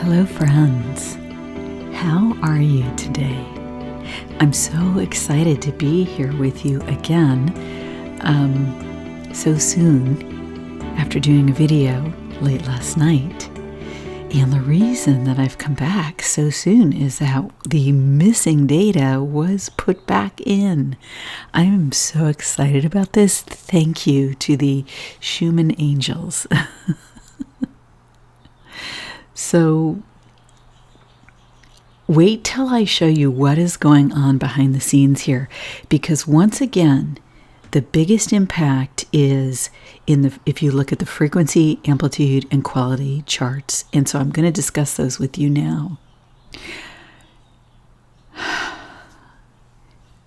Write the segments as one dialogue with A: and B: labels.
A: Hello, friends. How are you today? I'm so excited to be here with you again so soon after doing a video late last night. And the reason that I've come back so soon is that the missing data was put back in. I am so excited about this. Thank you to the Schumann angels. So wait till I show you what is going on behind the scenes here, because once again, the biggest impact is if you look at the frequency, amplitude, and quality charts. And so I'm going to discuss those with you now.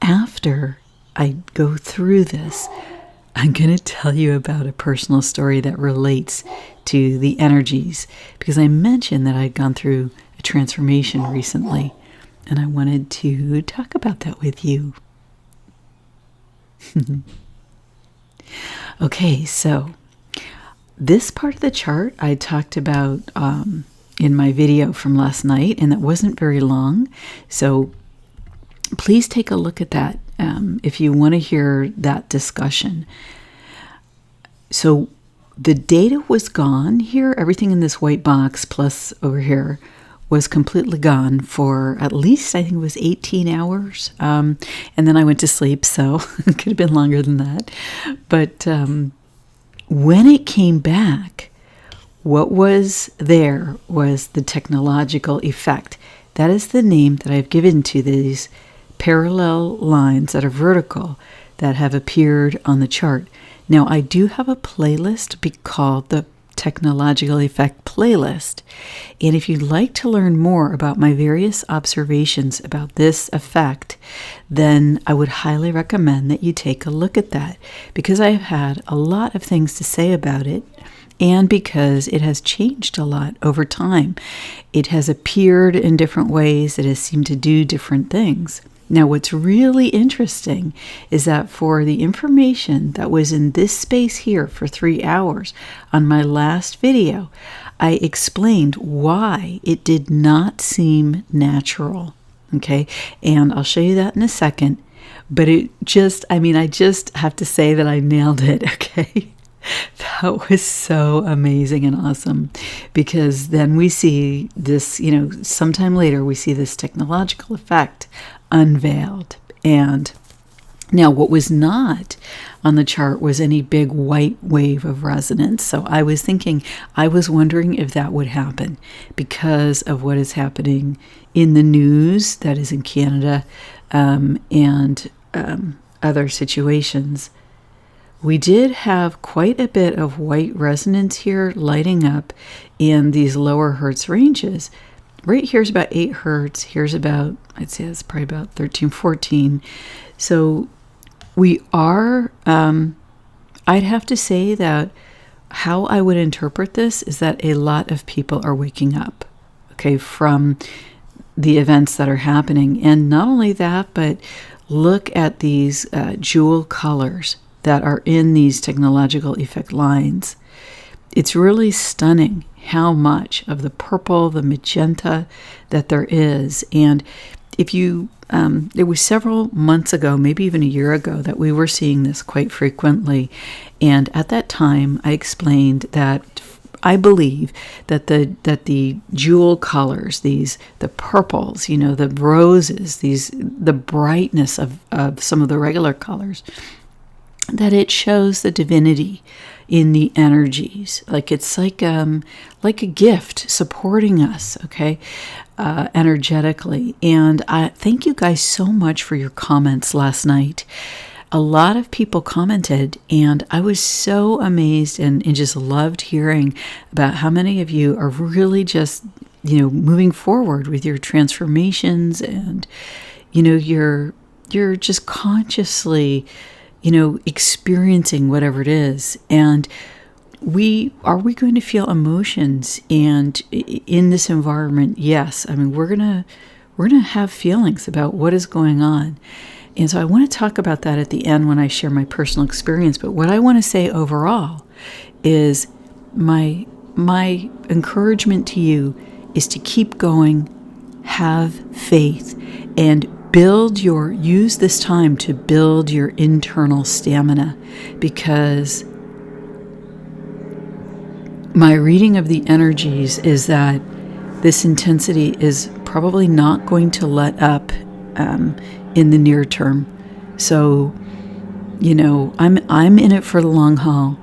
A: After I go through this, I'm going to tell you about a personal story that relates to the energies, because I mentioned that I'd gone through a transformation recently, and I wanted to talk about that with you. Okay, so this part of the chart I talked about in my video from last night, and that wasn't very long, so please take a look at that if you want to hear that discussion. So the data was gone here. Everything in this white box plus over here was completely gone for at least, I think it was 18 hours. And then I went to sleep, so it could have been longer than that. But when it came back, what was there was the technological effect. That is the name that I've given to these parallel lines that are vertical that have appeared on the chart. Now, I do have a playlist called the Technological Effect Playlist. And if you'd like to learn more about my various observations about this effect, then I would highly recommend that you take a look at that, because I have had a lot of things to say about it, and because it has changed a lot over time. It has appeared in different ways. It has seemed to do different things. Now, what's really interesting is that for the information that was in this space here for 3 hours on my last video, I explained why it did not seem natural. Okay, and I'll show you that in a second. But I just have to say that I nailed it. Okay. That was so amazing and awesome, because then we see this, sometime later we see this technological effect unveiled. And now what was not on the chart was any big white wave of resonance. So I was wondering if that would happen because of what is happening in the news, that is in Canada, and other situations. We did have quite a bit of white resonance here lighting up in these lower hertz ranges. Right here's about 8 hertz. Here's about, I'd say it's probably about 13, 14. So we are, I'd have to say that how I would interpret this is that a lot of people are waking up, okay, from the events that are happening. And not only that, but look at these jewel colors that are in these technological effect lines. It's really stunning how much of the purple, the magenta that there is. And if you, it was several months ago, maybe even a year ago, that we were seeing this quite frequently. And at that time, I explained that I believe that the jewel colors, the purples, the roses, the brightness of some of the regular colors, that it shows the divinity in the energies. It's like a gift supporting us, okay, energetically. And I thank you guys so much for your comments last night. A lot of people commented, and I was so amazed and just loved hearing about how many of you are really just, moving forward with your transformations, and, you're just consciously experiencing whatever it is. And are we going to feel emotions? And in this environment, yes. We're gonna have feelings about what is going on. And so I want to talk about that at the end when I share my personal experience. But what I want to say overall is my encouragement to you is to keep going, have faith, and use this time to build your internal stamina, because my reading of the energies is that this intensity is probably not going to let up in the near term. So, you know, I'm in it for the long haul,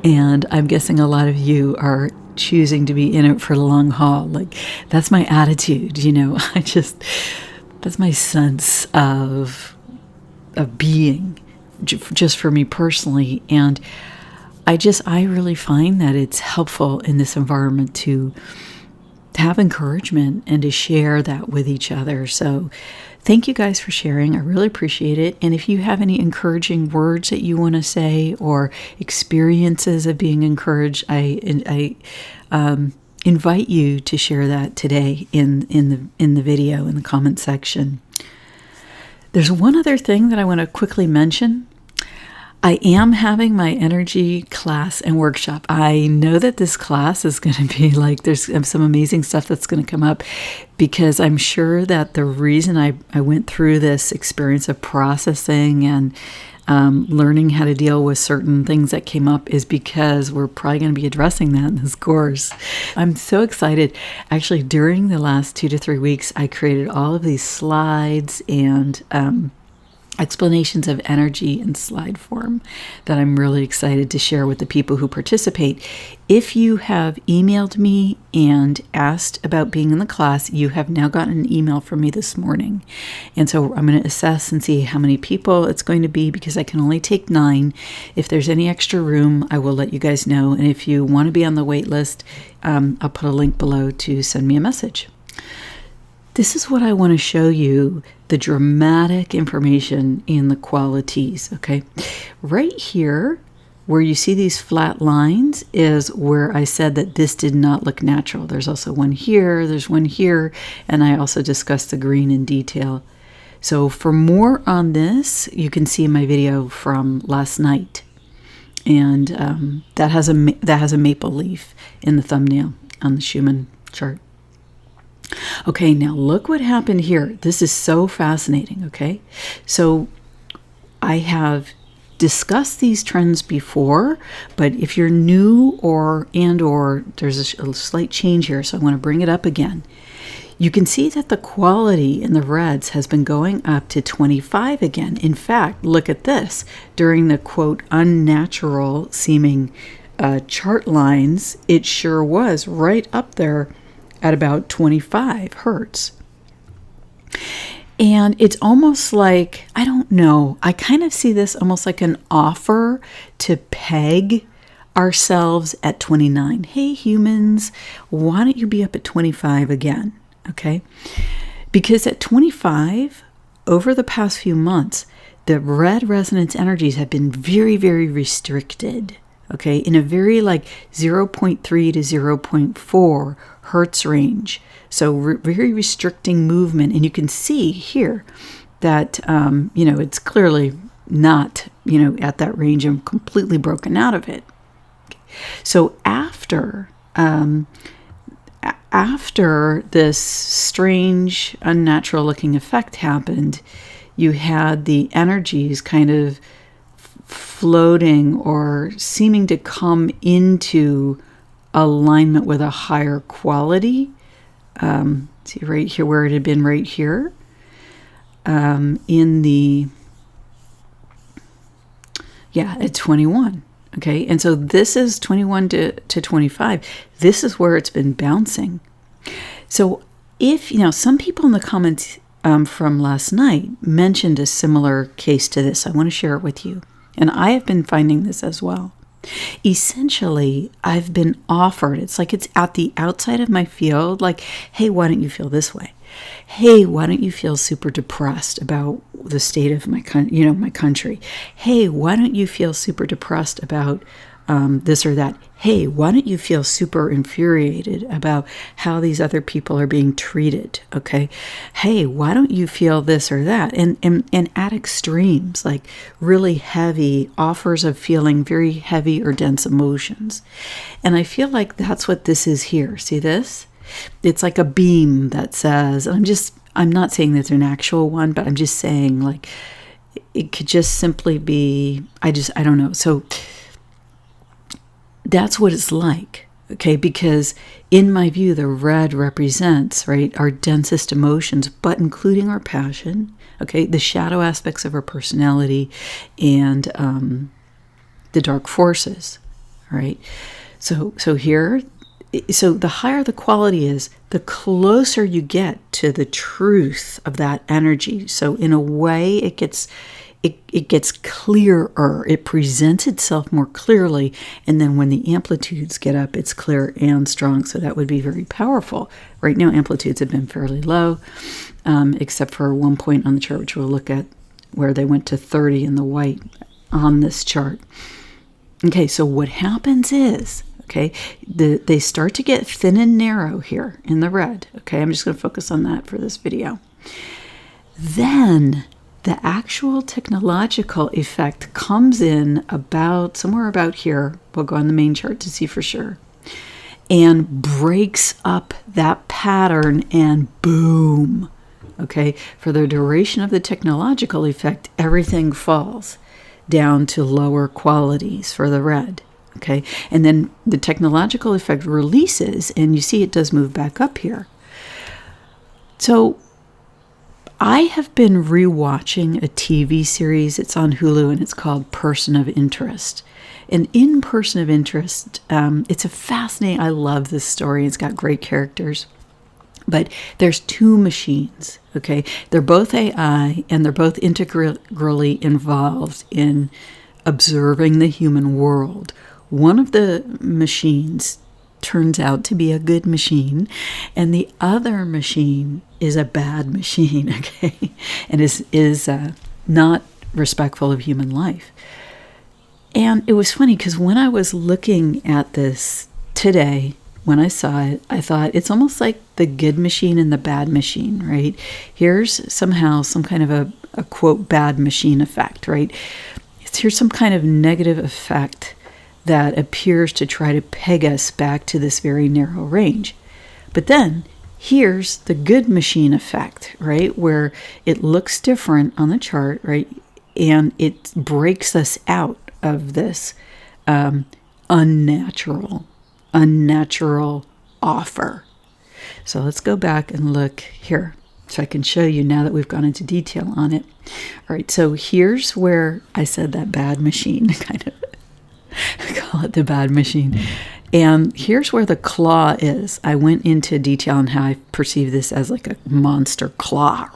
A: and I'm guessing a lot of you are choosing to be in it for the long haul. Like, that's my attitude, you know. That's my sense of being, just for me personally. And I really find that it's helpful in this environment to have encouragement and to share that with each other. So thank you guys for sharing. I really appreciate it. And if you have any encouraging words that you want to say, or experiences of being encouraged, I invite you to share that today in the video, in the comment section. There's one other thing that I want to quickly mention. I am having my energy class and workshop. I know that this class is going to be like, there's some amazing stuff that's going to come up, because I'm sure that the reason I went through this experience of processing and learning how to deal with certain things that came up is because we're probably going to be addressing that in this course. I'm so excited. Actually, during the last 2 to 3 weeks, I created all of these slides and explanations of energy in slide form that I'm really excited to share with the people who participate. If you have emailed me and asked about being in the class, you have now gotten an email from me this morning. And so I'm going to assess and see how many people it's going to be, because I can only take 9. If there's any extra room, I will let you guys know. And if you want to be on the wait list, I'll put a link below to send me a message. This is what I want to show you, the dramatic information in the qualities, okay? Right here, where you see these flat lines, is where I said that this did not look natural. There's also one here, there's one here, and I also discussed the green in detail. So for more on this, you can see my video from last night. And that has a maple leaf in the thumbnail on the Schumann chart. Okay, now look what happened here. This is so fascinating, okay? So I have discussed these trends before, but if you're new or there's a slight change here, so I want to bring it up again. You can see that the quality in the reds has been going up to 25 again. In fact, look at this. During the, quote, unnatural seeming chart lines, it sure was right up there at about 25 hertz. And it's almost like, I don't know, I kind of see this almost like an offer to peg ourselves at 29. Hey, humans, why don't you be up at 25 again? Okay? Because at 25, over the past few months, the red resonance energies have been very, very restricted. Okay, in a very like 0.3 to 0.4 hertz range. So very restricting movement. And you can see here that, it's clearly not, at that range and completely broken out of it. So after this strange, unnatural looking effect happened, you had the energies kind of floating or seeming to come into alignment with a higher quality. See right here where it had been right here at 21. Okay, and so this is 21 to 25. This is where it's been bouncing. So if, some people in the comments from last night mentioned a similar case to this, I want to share it with you. And I have been finding this as well. Essentially, I've been offered, it's like it's at the outside of my field, like, hey, why don't you feel this way? Hey, why don't you feel super depressed about the state of my country? Hey, why don't you feel super depressed about this or that? Hey, why don't you feel super infuriated about how these other people are being treated? Okay. Hey, why don't you feel this or that? And at extremes, like really heavy offers of feeling very heavy or dense emotions. And I feel like that's what this is here. See this? it's like a beam that says, and I'm not saying that's an actual one, but I'm just saying, like, it could just simply be, I don't know. So that's what it's like. Okay, because in my view, the red represents, right, our densest emotions, but including our passion, okay, the shadow aspects of our personality, and the dark forces, right? So here, so the higher the quality is, the closer you get to the truth of that energy. So in a way, it gets clearer. It presents itself more clearly. And then when the amplitudes get up, it's clear and strong. So that would be very powerful. Right now, amplitudes have been fairly low, except for one point on the chart, which we'll look at, where they went to 30 in the white on this chart. Okay, so what happens is, okay, they start to get thin and narrow here in the red. Okay, I'm just going to focus on that for this video. Then the actual technological effect comes in about somewhere about here. We'll go on the main chart to see for sure. And breaks up that pattern, and boom. Okay, for the duration of the technological effect, everything falls down to lower qualities for the red. Okay, and then the technological effect releases, and you see it does move back up here. So I have been rewatching a TV series. It's on Hulu, and it's called Person of Interest. And in Person of Interest, it's a fascinating, I love this story. It's got great characters. But there's two machines, okay? They're both AI, and they're both integrally involved in observing the human world. One of the machines turns out to be a good machine, and the other machine is a bad machine, okay? And is not respectful of human life. And it was funny because when I was looking at this today, when I saw it, I thought it's almost like the good machine and the bad machine, right? Here's somehow some kind of a quote, bad machine effect, right? Here's some kind of negative effect that appears to try to peg us back to this very narrow range. But then here's the good machine effect, right? Where it looks different on the chart, right? And it breaks us out of this unnatural offer. So let's go back and look here so I can show you now that we've gone into detail on it. All right, so here's where I said that bad machine, kind of call it the bad machine. And here's where the claw is. I went into detail on how I perceive this as like a monster claw.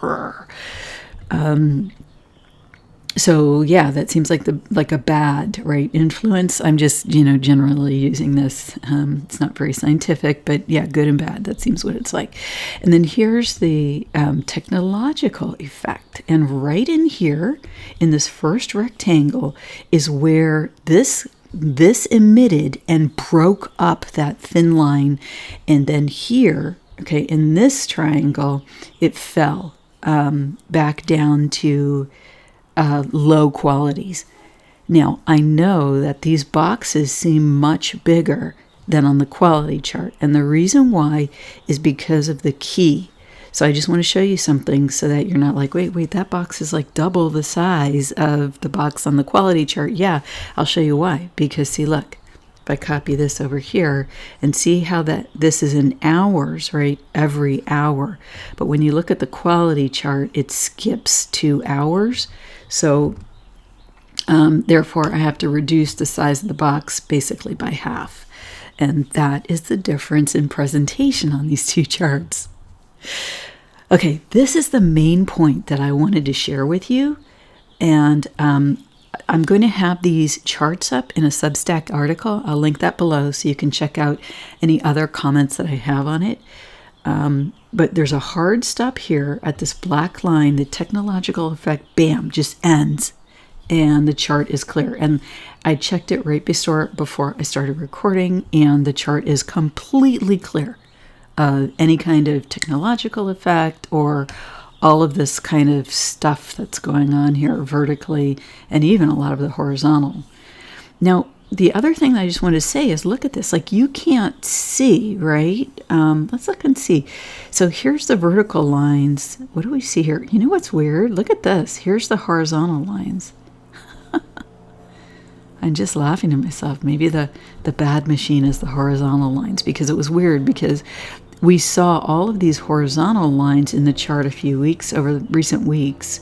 A: So yeah, that seems like a bad, right, influence. I'm just, generally using this. It's not very scientific, but yeah, good and bad. That seems what it's like. And then here's the technological effect. And right in here, in this first rectangle, is where this emitted and broke up that thin line. And then here, okay, in this triangle, it fell back down to low qualities. Now, I know that these boxes seem much bigger than on the quality chart, and the reason why is because of the key. So I just want to show you something so that you're not like, wait, that box is like double the size of the box on the quality chart. Yeah, I'll show you why. Because see, look, if I copy this over here and see how this is in hours, right? Every hour. But when you look at the quality chart, it skips 2 hours. So therefore, I have to reduce the size of the box basically by half. And that is the difference in presentation on these two charts. Okay, this is the main point that I wanted to share with you. And I'm going to have these charts up in a Substack article. I'll link that below so you can check out any other comments that I have on it. But there's a hard stop here at this black line. The technological effect, bam, just ends. And the chart is clear. And I checked it right before I started recording, and the chart is completely clear. Any kind of technological effect or all of this kind of stuff that's going on here vertically, and even a lot of the horizontal. Now, the other thing that I just want to say is look at this. Like, you can't see, right? Let's look and see. So here's the vertical lines. What do we see here? You know what's weird? Look at this. Here's the horizontal lines. I'm just laughing at myself. Maybe the bad machine is the horizontal lines, because it was weird, because we saw all of these horizontal lines in the chart over recent weeks.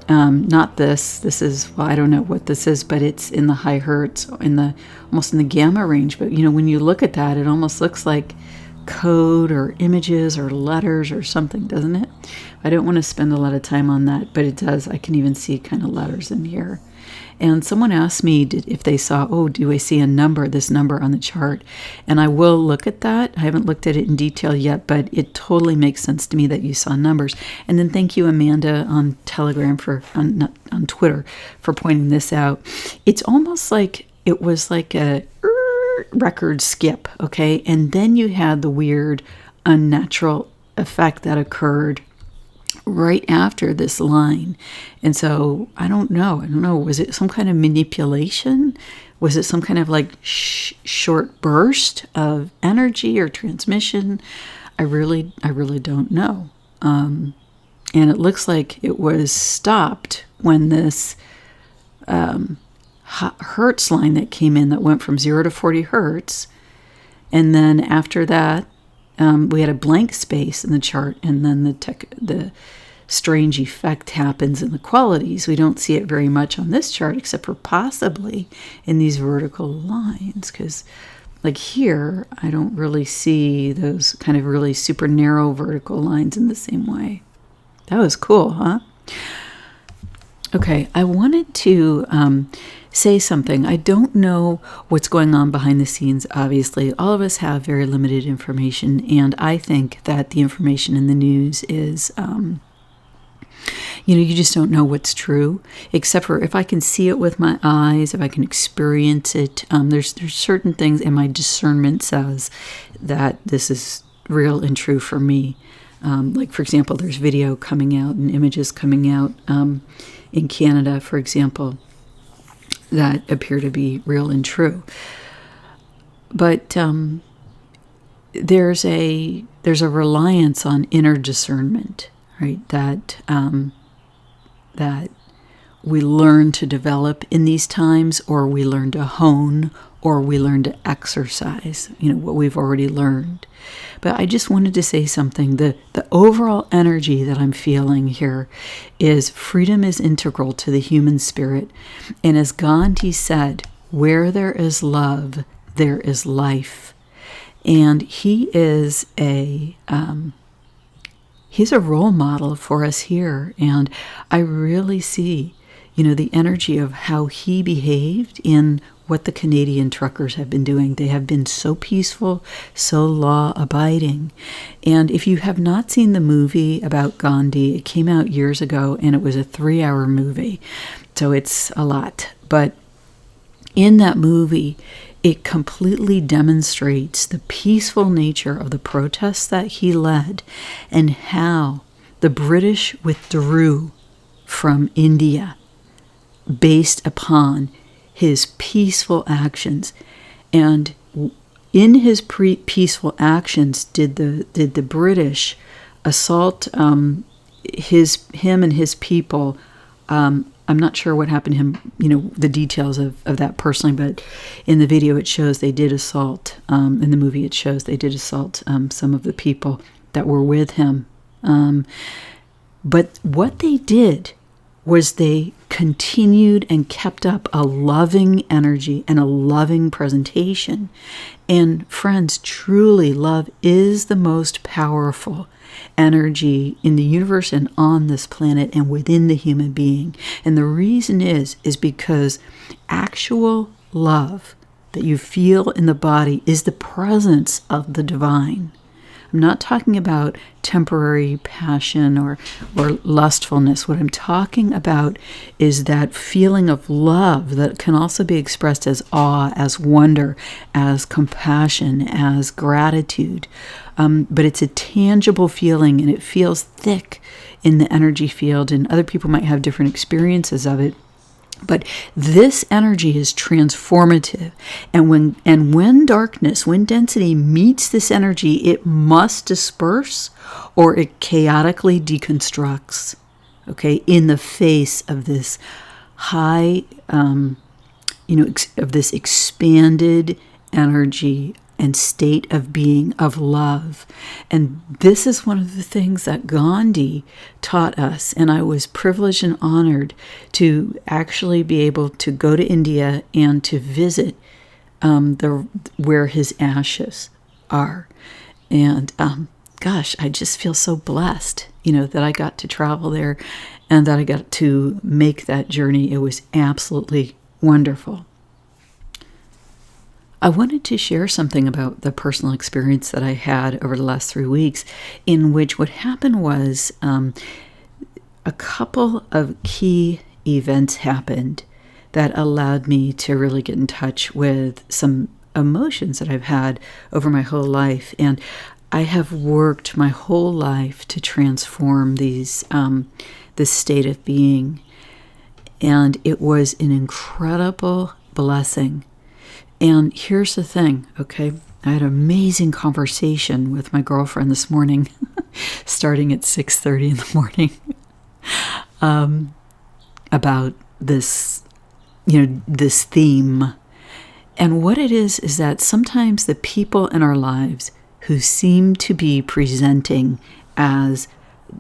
A: Not this. This is, well, I don't know what this is, but it's in the high hertz, almost in the gamma range. But when you look at that, it almost looks like code or images or letters or something, doesn't it? I don't want to spend a lot of time on that, but it does. I can even see kind of letters in here. And someone asked me if they saw, do I see this number on the chart? And I will look at that. I haven't looked at it in detail yet, but it totally makes sense to me that you saw numbers. And then thank you, Amanda, on Telegram on Twitter for pointing this out. It's almost like it was like a record skip, okay? And then you had the weird, unnatural effect that occurred right after this line. And so I don't know, was it some kind of manipulation? Was it some kind of like short burst of energy or transmission? I really don't know. And it looks like it was stopped when this hertz line that came in, that went from 0 to 40 hertz, and then after that we had a blank space in the chart, and then the strange effect happens in the qualities. We don't see it very much on this chart, except for possibly in these vertical lines, because like here, I don't really see those kind of really super narrow vertical lines in the same way. That was cool, huh? Okay, I wanted to say something. I don't know what's going on behind the scenes, obviously. All of us have very limited information, and I think that the information in the news is, you just don't know what's true, except for if I can see it with my eyes, if I can experience it. There's certain things, and my discernment says that this is real and true for me. Like, for example, there's video coming out and images coming out in Canada, for example, that appear to be real and true. But there's a reliance on inner discernment, right? That we learn to develop in these times, or we learn to hone, or we learn to exercise, what we've already learned. But I just wanted to say something. The overall energy that I'm feeling here is freedom is integral to the human spirit. And as Gandhi said, where there is love, there is life. And he is he's a role model for us here. And I really see, the energy of how he behaved in what the Canadian truckers have been doing. They have been so peaceful, so law-abiding. And if you have not seen the movie about Gandhi, it came out years ago, and it was a 3-hour movie. So it's a lot. But in that movie, it completely demonstrates the peaceful nature of the protests that he led, and how the British withdrew from India based upon his peaceful actions. And in his peaceful actions did the British assault him and his people. I'm not sure what happened to him, the details of that personally, but in the video it shows they did assault, in the movie it shows they did assault some of the people that were with him. But what they did was they continued and kept up a loving energy and a loving presentation. And friends, truly love is the most powerful energy in the universe and on this planet and within the human being. And the reason is because actual love that you feel in the body is the presence of the divine. I'm not talking about temporary passion or lustfulness. What I'm talking about is that feeling of love that can also be expressed as awe, as wonder, as compassion, as gratitude. But it's a tangible feeling, and it feels thick in the energy field, and other people might have different experiences of it. But this energy is transformative. And when darkness, when density meets this energy, it must disperse or it chaotically deconstructs, okay, in the face of this high, of this expanded energy and state of being, of love. And this is one of the things that Gandhi taught us. And I was privileged and honored to actually be able to go to India and to visit where his ashes are. And gosh, I just feel so blessed, that I got to travel there and that I got to make that journey. It was absolutely wonderful. I wanted to share something about the personal experience that I had over the last 3 weeks, in which what happened was a couple of key events happened that allowed me to really get in touch with some emotions that I've had over my whole life. And I have worked my whole life to transform this state of being. And it was an incredible blessing. And here's the thing, okay? I had an amazing conversation with my girlfriend this morning, starting at 6:30 in the morning, about this, this theme. And what it is that sometimes the people in our lives who seem to be presenting as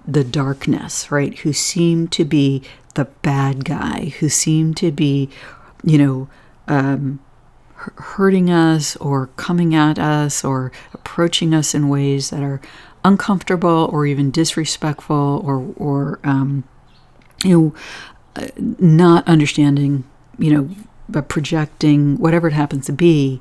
A: the darkness, right? Who seem to be the bad guy, who seem to be, hurting us or coming at us or approaching us in ways that are uncomfortable or even disrespectful or not understanding, but projecting, whatever it happens to be.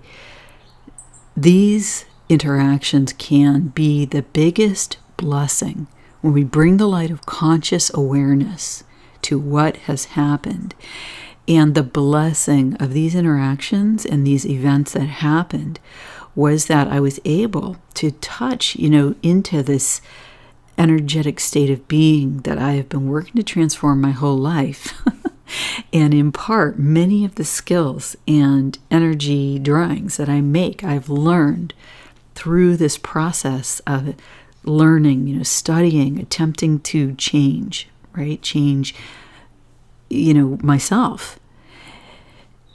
A: These interactions can be the biggest blessing when we bring the light of conscious awareness to what has happened. And the blessing of these interactions and these events that happened was that I was able to touch, into this energetic state of being that I have been working to transform my whole life and impart many of the skills and energy drawings that I make. I've learned through this process of learning, studying, attempting to change, right? Change myself.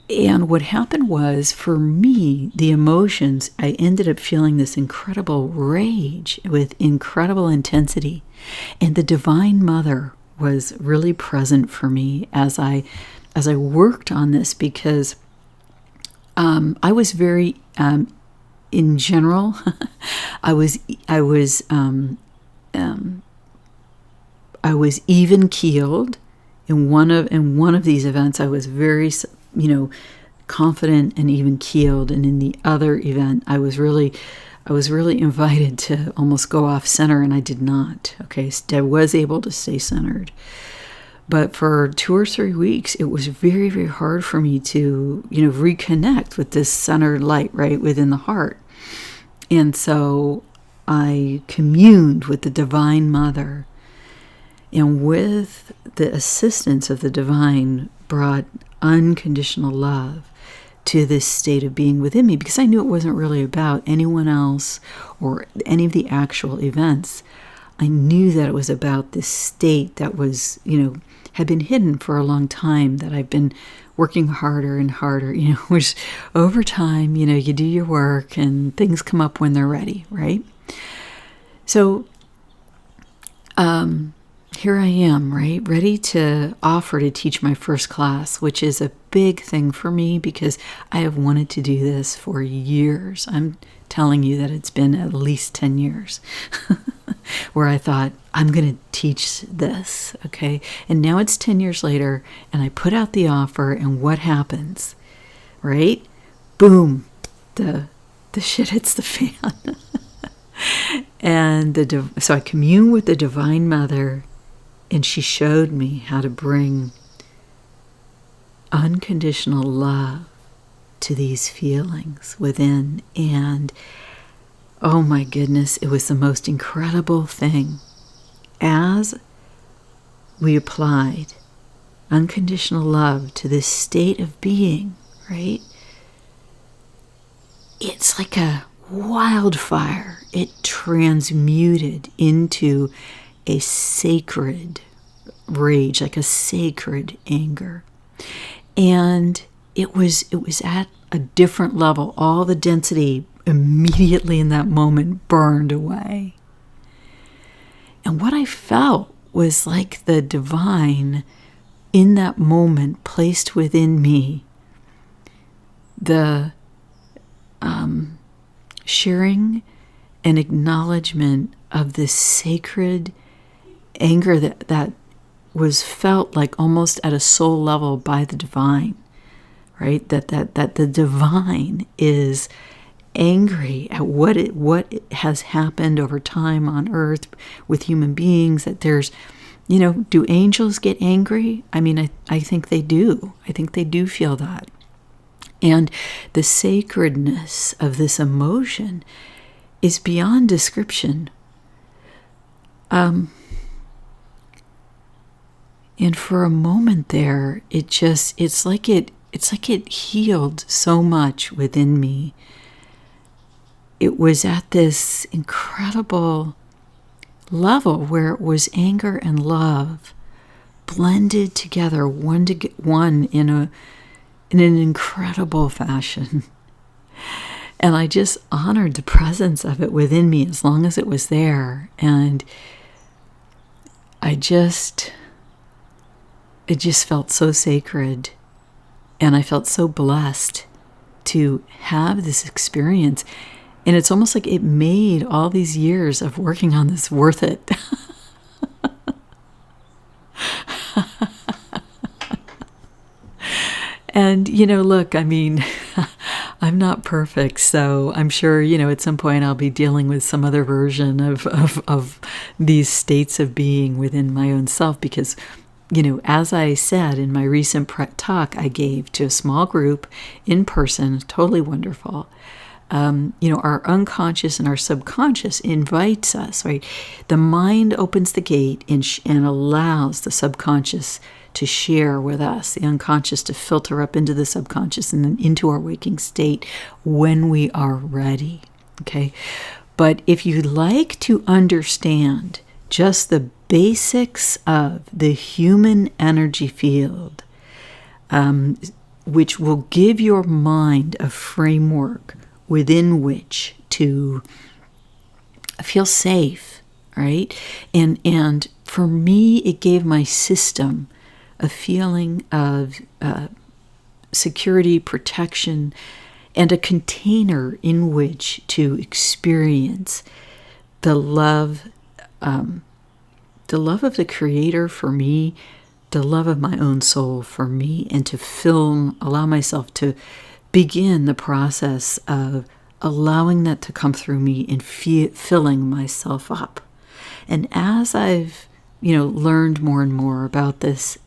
A: And what happened was, for me, the emotions, I ended up feeling this incredible rage with incredible intensity. And the Divine Mother was really present for me as I worked on this, because I was very, in general, I was even keeled. In one of these events, I was very, confident and even keeled. And in the other event, I was really invited to almost go off center, and I did not. Okay, I was able to stay centered. But for 2 or 3 weeks, it was very, very hard for me to, reconnect with this centered light right within the heart. And so I communed with the Divine Mother, and with the assistance of the divine, brought unconditional love to this state of being within me, because I knew it wasn't really about anyone else or any of the actual events. I knew that it was about this state that was, had been hidden for a long time, that I've been working harder and harder, which over time, you do your work and things come up when they're ready, right? So, here I am, right? Ready to offer to teach my first class, which is a big thing for me because I have wanted to do this for years. I'm telling you that it's been at least 10 years where I thought, I'm going to teach this, okay? And now it's 10 years later, and I put out the offer, and what happens, right? Boom, the shit hits the fan. And so I commune with the Divine Mother, and she showed me how to bring unconditional love to these feelings within. And oh my goodness, it was the most incredible thing. As we applied unconditional love to this state of being, right? It's like a wildfire. It transmuted into a sacred rage, like a sacred anger. And it was at a different level. All the density immediately in that moment burned away. And what I felt was like the divine in that moment placed within me the sharing and acknowledgement of this sacred anger that was felt like almost at a soul level by the divine, right? That the divine is angry at what has happened over time on earth with human beings, that there's, do angels get angry? I mean, I think they do. I think they do feel that. And the sacredness of this emotion is beyond description. And for a moment there, it's like it healed so much within me. It was at this incredible level where it was anger and love blended together, one in an incredible fashion. And I just honored the presence of it within me as long as it was there. And it just felt so sacred. And I felt so blessed to have this experience. And it's almost like it made all these years of working on this worth it. And, look, I mean, I'm not perfect, so I'm sure, at some point I'll be dealing with some other version of these states of being within my own self, because, as I said in my recent talk I gave to a small group in person, totally wonderful, our unconscious and our subconscious invites us, right? The mind opens the gate and allows the subconscious to share with us, the unconscious to filter up into the subconscious and then into our waking state when we are ready, okay? But if you'd like to understand just the basics of the human energy field, which will give your mind a framework within which to feel safe, right? And for me, it gave my system a feeling of security, protection, and a container in which to experience the love of the Creator for me, the love of my own soul for me, and to allow myself to begin the process of allowing that to come through me and filling myself up. And as I've learned more and more about this,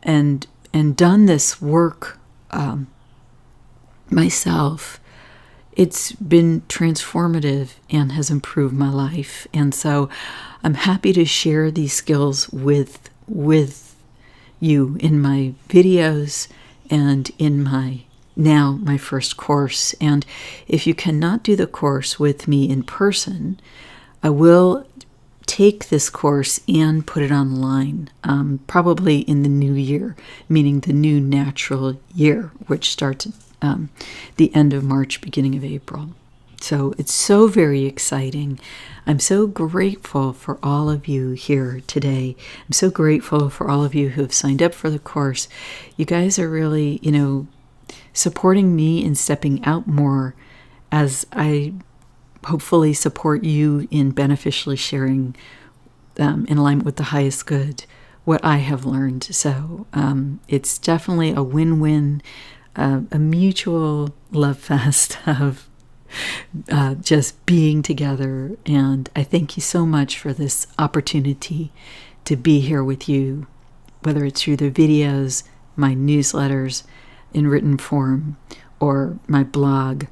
A: and done this work myself, it's been transformative and has improved my life. And so I'm happy to share these skills with you in my videos and in my first course. And if you cannot do the course with me in person, I will take this course and put it online, probably in the new year, meaning the new natural year, which starts the end of March, beginning of April. So it's so very exciting. I'm so grateful for all of you here today. I'm so grateful for all of you who have signed up for the course. You guys are really, supporting me in stepping out more as I hopefully support you in beneficially sharing in alignment with the highest good what I have learned. So it's definitely a win-win, a mutual love fest of just being together. And I thank you so much for this opportunity to be here with you, whether it's through the videos, my newsletters in written form, or my blog,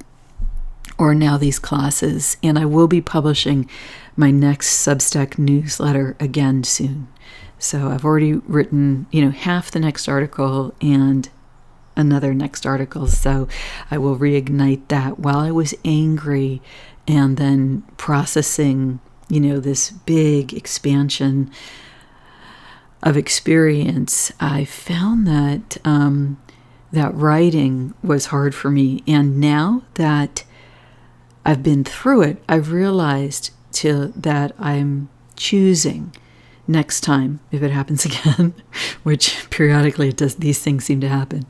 A: or now these classes. And I will be publishing my next Substack newsletter again soon. So I've already written, half the next article and another next article. So I will reignite that while I was angry and then processing, this big expansion of experience. I found that that writing was hard for me. And now that I've been through it, I've realized that I'm choosing next time, if it happens again, which periodically it does, these things seem to happen,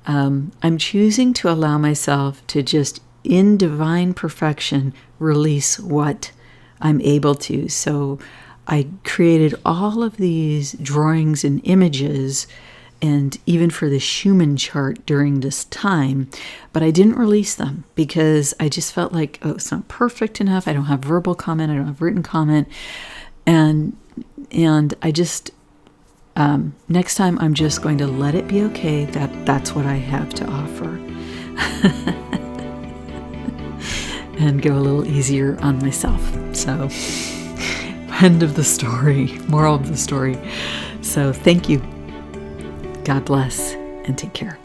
A: I'm choosing to allow myself to just, in divine perfection, release what I'm able to. So I created all of these drawings and images, and even for the Schumann chart during this time, but I didn't release them because I just felt like, oh, it's not perfect enough. I don't have verbal comment. I don't have written comment. And I just, next time I'm just going to let it be okay that that's what I have to offer. And go a little easier on myself. So, end of the story, moral of the story. So thank you. God bless and take care.